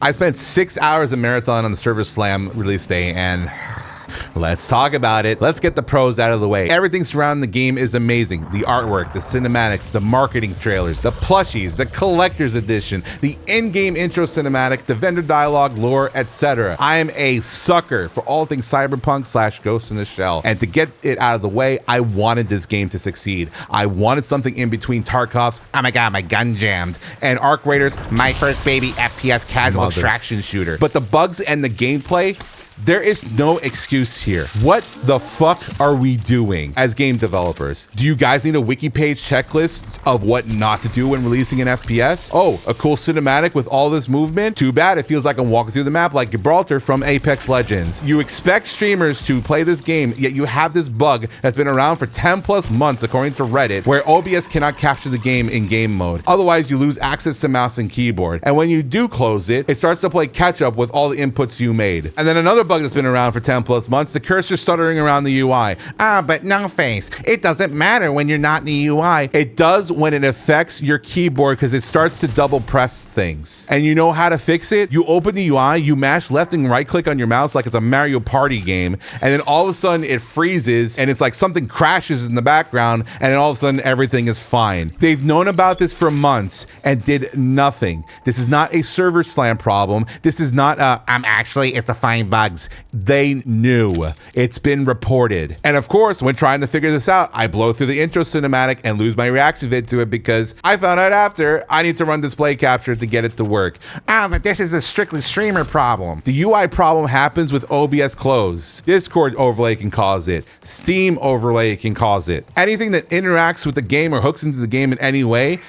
I spent 6 hours in Marathon on the Server Slam release day, and let's talk about it. Let's get the pros out of the way. Everything surrounding the game is amazing. The artwork, the cinematics, the marketing trailers, the plushies, the collector's edition, the in-game intro cinematic, the vendor dialogue, lore, etc. I am a sucker for all things Cyberpunk / Ghost in the Shell. And to get it out of the way, I wanted this game to succeed. I wanted something in between Tarkov's, oh my god, my gun jammed, and Arc Raiders, my first baby FPS casual extraction shooter. But the bugs and the gameplay, there is no excuse here. What the fuck are we doing as game developers? Do you guys need a wiki page checklist of what not to do when releasing an FPS? Oh, a cool cinematic with all this movement? Too bad, it feels like I'm walking through the map like Gibraltar from Apex Legends. You expect streamers to play this game, yet you have this bug that's been around for 10 plus months according to Reddit, where OBS cannot capture the game in game mode. Otherwise, you lose access to mouse and keyboard. And when you do close it, it starts to play catch up with all the inputs you made. And then another bug that's been around for 10 plus months, the cursor stuttering around the UI. But no face, it doesn't matter when you're not in the UI. It does when it affects your keyboard because it starts to double press things. And you know how to fix it? You open the UI, you mash left and right click on your mouse like it's a Mario Party game, and then all of a sudden it freezes and it's like something crashes in the background, and then all of a sudden everything is fine. They've known about this for months and did nothing. This is not a server slam problem. This is not it's to find bugs. They knew. It's been reported. And of course, when trying to figure this out, I blow through the intro cinematic and lose my reaction vid to it because I found out after I need to run display capture to get it to work. But this is a strictly streamer problem. The UI problem happens with OBS close. Discord overlay can cause it. Steam overlay can cause it. Anything that interacts with the game or hooks into the game in any way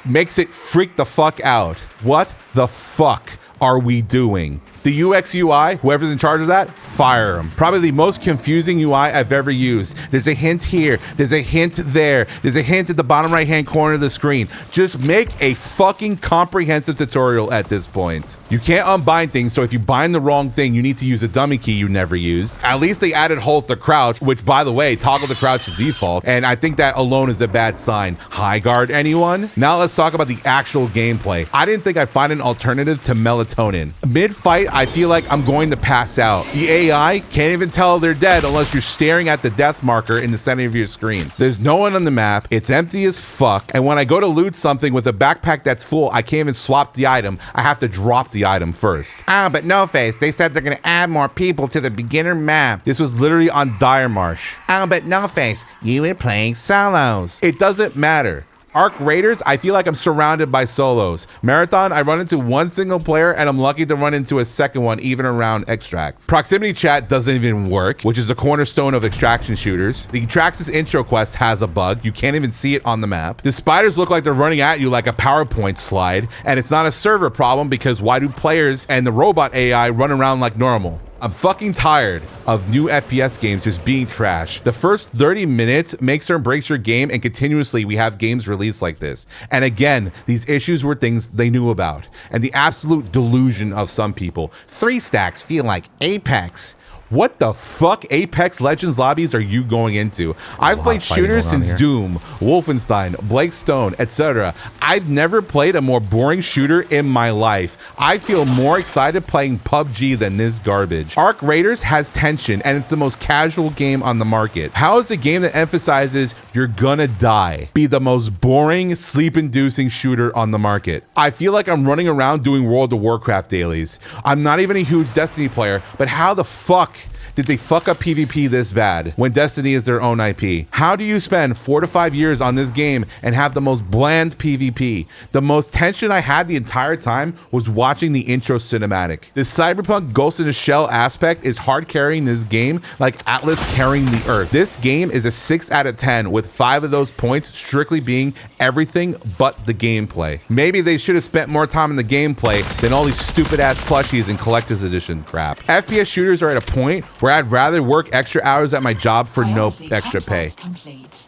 makes it freak the fuck out. What the fuck are we doing? The UX UI, whoever's in charge of that, fire them. Probably the most confusing UI I've ever used. There's a hint here, there's a hint there, there's a hint at the bottom right hand corner of the screen. Just make a fucking comprehensive tutorial at this point. You can't unbind things, so if you bind the wrong thing, you need to use a dummy key you never used. At least they added hold to crouch, which by the way, toggle to crouch is default, and I think that alone is a bad sign. High guard, anyone? Now let's talk about the actual gameplay. I didn't think I'd find an alternative to melatonin. Mid-fight, I feel like I'm going to pass out. The AI can't even tell they're dead unless you're staring at the death marker in the center of your screen. There's no one on the map. It's empty as fuck. And when I go to loot something with a backpack that's full, I can't even swap the item. I have to drop the item first. But no face. They said they're going to add more people to the beginner map. This was literally on Dire Marsh. But no face. You were playing solos. It doesn't matter. Arc Raiders, I feel like I'm surrounded by solos. Marathon, I run into one single player and I'm lucky to run into a second one even around extracts. Proximity chat doesn't even work, which is the cornerstone of extraction shooters. The Traxxas intro quest has a bug. You can't even see it on the map. The spiders look like they're running at you like a PowerPoint slide, and it's not a server problem because why do players and the robot AI run around like normal? I'm fucking tired of new FPS games just being trash. The first 30 minutes makes or breaks your game, and continuously we have games released like this. And again, these issues were things they knew about. And the absolute delusion of some people. 3 stacks feel like Apex. What the fuck Apex Legends lobbies are you going into? I've played shooters since Doom, Wolfenstein, Blake Stone, etc. I've never played a more boring shooter in my life. I feel more excited playing PUBG than this garbage. Arc Raiders has tension, and it's the most casual game on the market. How is a game that emphasizes you're gonna die be the most boring, sleep-inducing shooter on the market? I feel like I'm running around doing World of Warcraft dailies. I'm not even a huge Destiny player, but how the fuck did they fuck up PvP this bad when Destiny is their own IP? How do you spend 4 to 5 years on this game and have the most bland PvP? The most tension I had the entire time was watching the intro cinematic. The Cyberpunk Ghost in the Shell aspect is hard carrying this game like Atlas carrying the Earth. This game is a 6 out of 10 with 5 of those points strictly being everything but the gameplay. Maybe they should have spent more time in the gameplay than all these stupid ass plushies and collector's edition crap. FPS shooters are at a point where I'd rather work extra hours at my job for no extra pay. Complete.